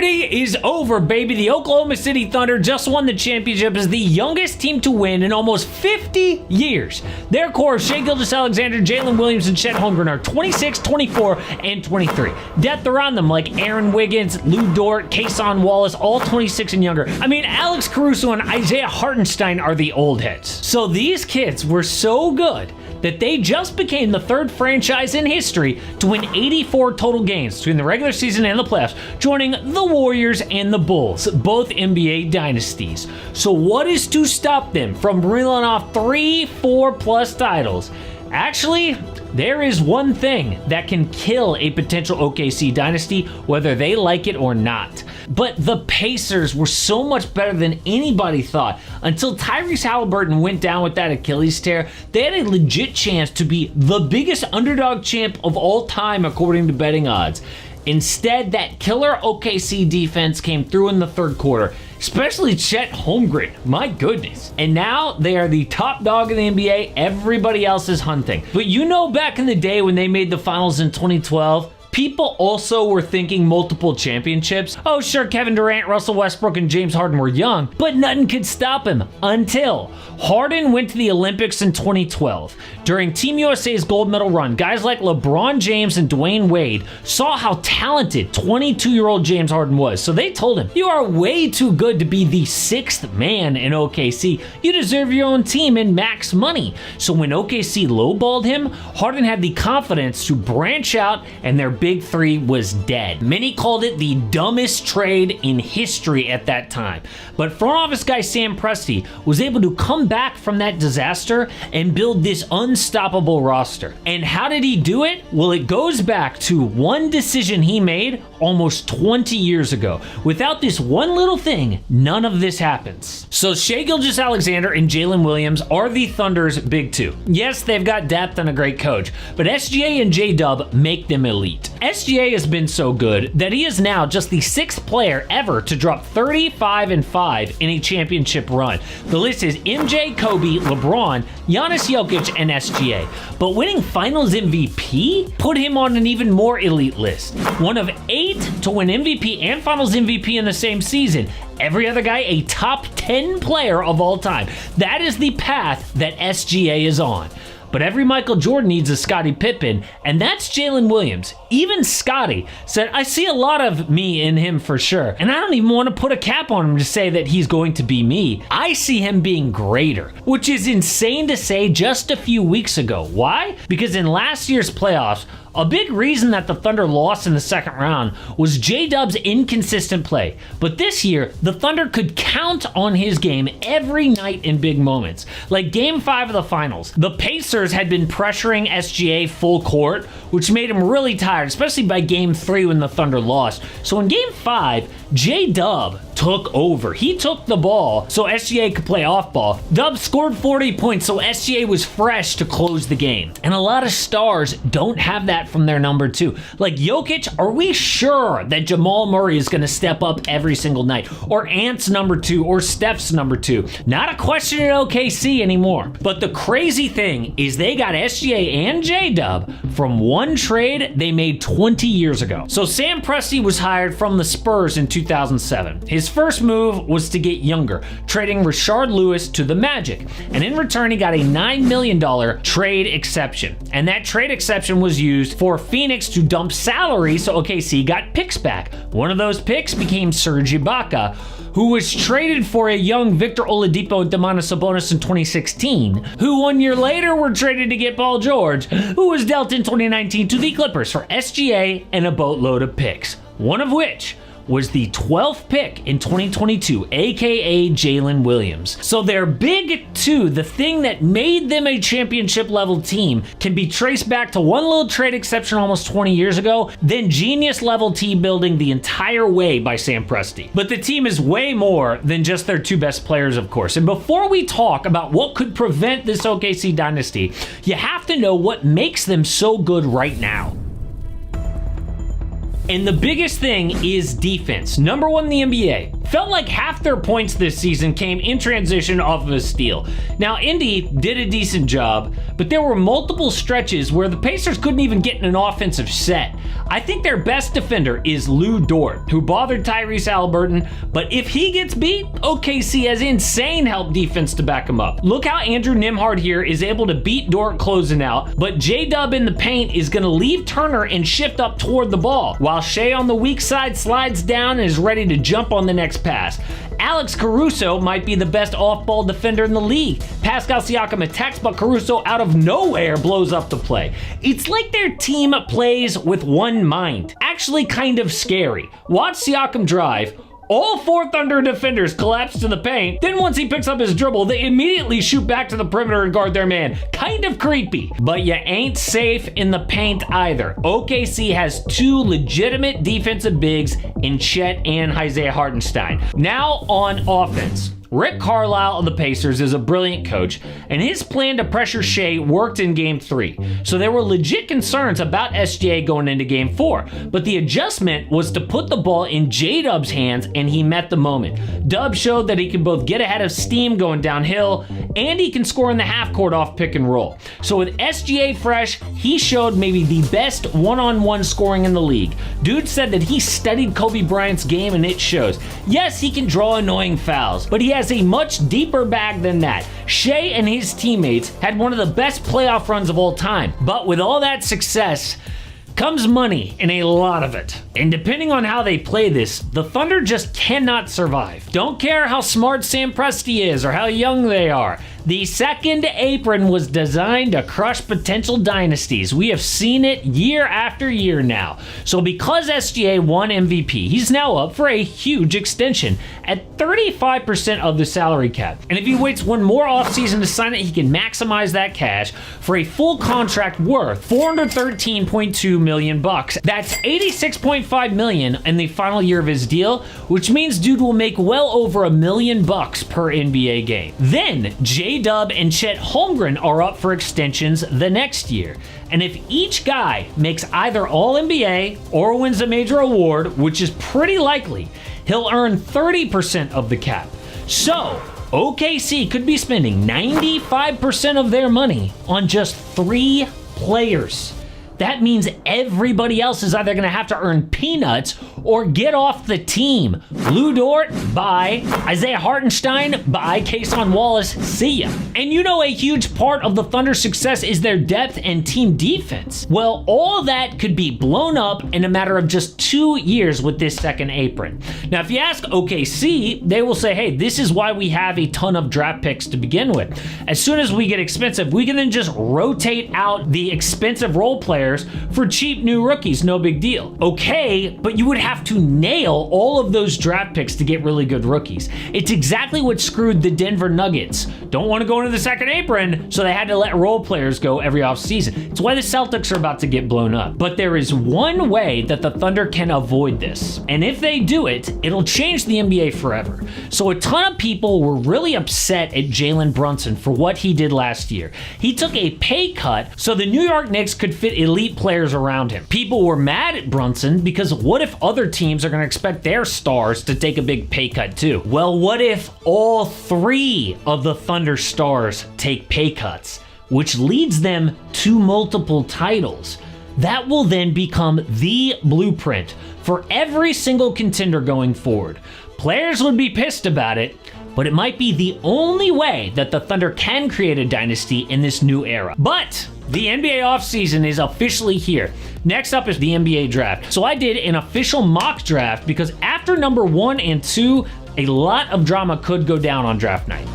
Security is over, baby. The Oklahoma City Thunder just won the championship as the youngest team to win in almost 50 years. Their core of Shai Gilgeous-Alexander, Jalen Williams, and Chet Holmgren are 26, 24, and 23. Depth around them like Aaron Wiggins, Lou Dort, Kason Wallace, all 26 and younger. I mean, Alex Caruso and Isaiah Hartenstein are the old heads. So these kids were so good that they just became the third franchise in history to win 84 total games between the regular season and the playoffs, joining the Warriors and the Bulls, both NBA dynasties. So what is to stop them from reeling off 3, 4+ titles? Actually, there is one thing that can kill a potential OKC dynasty, whether they like it or not. But the Pacers were so much better than anybody thought. Until Tyrese Halliburton went down with that Achilles tear, they had a legit chance to be the biggest underdog champ of all time according to betting odds. Instead, that killer OKC defense came through in the third quarter, especially Chet Holmgren. My goodness. And now they are the top dog in the NBA. Everybody else is hunting. But you know, back in the day when they made the finals in 2012, people also were thinking multiple championships. Oh, sure, Kevin Durant, Russell Westbrook, and James Harden were young, but nothing could stop him until Harden went to the Olympics in 2012. During Team USA's gold medal run, guys like LeBron James and Dwayne Wade saw how talented 22-year-old James Harden was. So they told him, "You are way too good to be the 6th man in OKC. You deserve your own team and max money." So when OKC lowballed him, Harden had the confidence to branch out, and their big three was dead. Many called it the dumbest trade in history at that time. But front office guy Sam Presti was able to come back from that disaster and build this unstoppable roster. And how did he do it? Well, it goes back to one decision he made almost 20 years ago. Without this one little thing, none of this happens. So Shai Gilgeous-Alexander and Jalen Williams are the Thunder's big two. Yes, they've got depth and a great coach, but SGA and J-Dub make them elite. SGA has been so good that he is now just the 6th player ever to drop 35-5 in a championship run. The list is MJ, Kobe, LeBron, Giannis, Jokic, and SGA. But winning Finals MVP put him on an even more elite list. One of 8 to win MVP and Finals MVP in the same season. Every other guy a top 10 player of all time. That is the path that SGA is on. But every Michael Jordan needs a Scottie Pippen, and that's Jalen Williams. Even Scottie said, "I see a lot of me in him for sure, and I don't even want to put a cap on him to say that he's going to be me. I see him being greater," which is insane to say just a few weeks ago. Why? Because in last year's playoffs, a big reason that the Thunder lost in the second round was J-Dub's inconsistent play. But this year, the Thunder could count on his game every night in big moments. Like Game 5 of the finals, the Pacers had been pressuring SGA full court, which made him really tired, especially by Game 3 when the Thunder lost. So in Game 5, J-Dub took over. He took the ball so SGA could play off ball. Dub scored 40 points so SGA was fresh to close the game. And a lot of stars don't have that from their number 2. Like Jokic, are we sure that Jamal Murray is going to step up every single night? Or Ant's number 2 or Steph's number 2? Not a question at OKC anymore. But the crazy thing is they got SGA and J-Dub from one trade they made 20 years ago. So Sam Presti was hired from the Spurs in 2007. His first move was to get younger, trading Rashard Lewis to the Magic. And in return, he got a $9 million trade exception. And that trade exception was used for Phoenix to dump salary so OKC got picks back. One of those picks became Serge Ibaka, who was traded for a young Victor Oladipo and Domantas Sabonis in 2016, who 1 year later were traded to get Paul George, who was dealt in 2019 to the Clippers for SGA and a boatload of picks, one of which was the 12th pick in 2022, aka Jalen Williams. So their big two, the thing that made them a championship level team, can be traced back to one little trade exception almost 20 years ago, then genius level team building the entire way by Sam Presti. But the team is way more than just their 2 best players, of course. And before we talk about what could prevent this OKC dynasty, you have to know what makes them so good right now. And the biggest thing is defense. Number 1 in the NBA. felt like half their points this season came in transition off of a steal. Now, Indy did a decent job, but there were multiple stretches where the Pacers couldn't even get in an offensive set. I think their best defender is Lou Dort, who bothered Tyrese Halliburton, but if he gets beat, OKC has insane help defense to back him up. Look how Andrew Nembhard here is able to beat Dort closing out, but J-Dub in the paint is going to leave Turner and shift up toward the ball, while Shea on the weak side slides down and is ready to jump on the next pass. Alex Caruso might be the best off-ball defender in the league. Pascal Siakam attacks, but Caruso out of nowhere blows up the play. It's like their team plays with one mind. Actually kind of scary. Watch Siakam drive. All 4 Thunder defenders collapse to the paint. Then once he picks up his dribble, they immediately shoot back to the perimeter and guard their man. Kind of creepy. But you ain't safe in the paint either. OKC has 2 legitimate defensive bigs in Chet and Isaiah Hartenstein. Now on offense. Rick Carlisle of the Pacers is a brilliant coach, and his plan to pressure Shea worked in Game 3. So there were legit concerns about SGA going into Game 4, but the adjustment was to put the ball in J-Dub's hands, and he met the moment. Dub showed that he can both get ahead of steam going downhill, and he can score in the half court off pick and roll. So with SGA fresh, he showed maybe the best one-on-one scoring in the league. Dude said that he studied Kobe Bryant's game, and it shows. Yes, he can draw annoying fouls, but he has a much deeper bag than that. Shea and his teammates had one of the best playoff runs of all time, but with all that success comes money, and a lot of it. And depending on how they play this, the Thunder just cannot survive. Don't care how smart Sam Presti is or how young they are. The second apron was designed to crush potential dynasties. We have seen it year after year now. So because SGA won MVP, he's now up for a huge extension at 35% of the salary cap. And if he waits one more offseason to sign it, he can maximize that cash for a full contract worth $413.2 million. That's $86.5 million in the final year of his deal, which means dude will make well over $1 million per NBA game. Then J-Dub and Chet Holmgren are up for extensions the next year. And if each guy makes either All-NBA or wins a major award, which is pretty likely, he'll earn 30% of the cap. So OKC could be spending 95% of their money on just 3 players. That means everybody else is either going to have to earn peanuts or get off the team. Lou Dort, bye. Isaiah Hartenstein, bye. Kason Wallace, see ya. And you know a huge part of the Thunder's success is their depth and team defense. Well, all that could be blown up in a matter of just 2 years with this second apron. Now, if you ask OKC, they will say, hey, this is why we have a ton of draft picks to begin with. As soon as we get expensive, we can then just rotate out the expensive role players for cheap new rookies, no big deal. Okay, but you would have to nail all of those draft picks to get really good rookies. It's exactly what screwed the Denver Nuggets. Don't want to go into the second apron, so they had to let role players go every offseason. It's why the Celtics are about to get blown up. But there is one way that the Thunder can avoid this, and if they do it, it'll change the NBA forever. So a ton of people were really upset at Jalen Brunson for what he did last year. He took a pay cut so the New York Knicks could fit elite players around him. People were mad at Brunson because what if other teams are going to expect their stars to take a big pay cut too? Well, what if all 3 of the Thunder stars take pay cuts, which leads them to multiple titles? That will then become the blueprint for every single contender going forward. Players would be pissed about it, but it might be the only way that the Thunder can create a dynasty in this new era. But the NBA offseason is officially here. Next up is the NBA draft. So I did an official mock draft because after number 1 and 2, a lot of drama could go down on draft night.